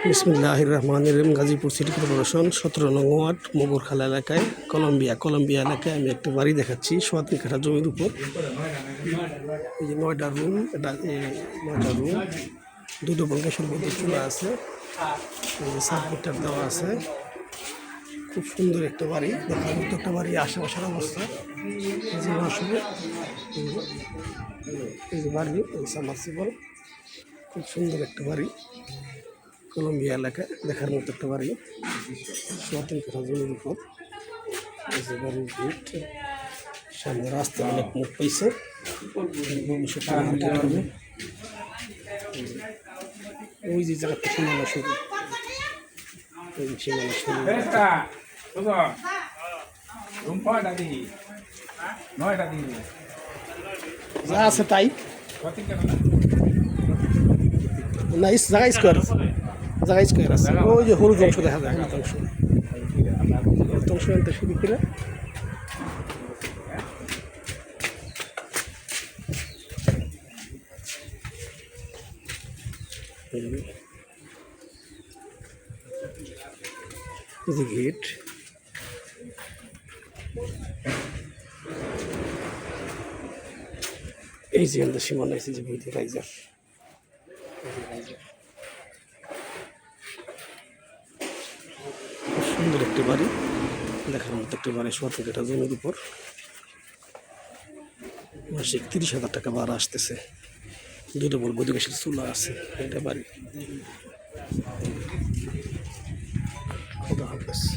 বিসমিল্লাহির রহমানির রহিম। Gazipur city corporation 17 নং ওয়ার্ড মোগরখালা এলাকায় কলম্বিয়া এলাকায় আমি একটা বাড়ি দেখাচ্ছি 37 কাঠা জমির উপর। এই যে 9টা রুম, এটা 9টা রুম, 2 ডবল গ্যাসের মধ্যে চুলা আছে, সার্কিটার দেওয়া আছে। খুব সুন্দর একটা বাড়ি, দেখার মতো একটা বাড়ি। আশেপাশের অবস্থা এই যে বাড়ি সাবমার্সিবল, খুব সুন্দর একটা বাড়ি। কলম্বিয়া এলাকায় দেখার মতো একটা বাড়ি 37 কাঠা জমির উপর। এই যে বাড়ির গেট, সামনে রাস্তা অনেক মুখ পাইছে, ভবিষ্যতে হাঁটতে পারবে। ওই যে জায়গাতে সীমানা শুরু, ওই সীমানা শুরু যা আছে তাই না, জায়গা স্কোয়ার আছে, জায়গা স্কোয়ার আছে। ওই যে হলুদ অংশ দেখা যায়, হলুদ অংশ আনতে শুরু করে এই যে গেট, এই যে আমাদের সীমানা, এই যে বৈধ রাইজার। সুন্দর একটি বাড়ি, দেখার মতো একটি বাড়ি 37 কাঠা জমির উপর। মাসিক 30,000 টাকা ভাড়া আসতেছে, 2 ডবল বৈধ গ্যাসের চুলা আছে। এটা বাড়ি। খুদা হাফেজ।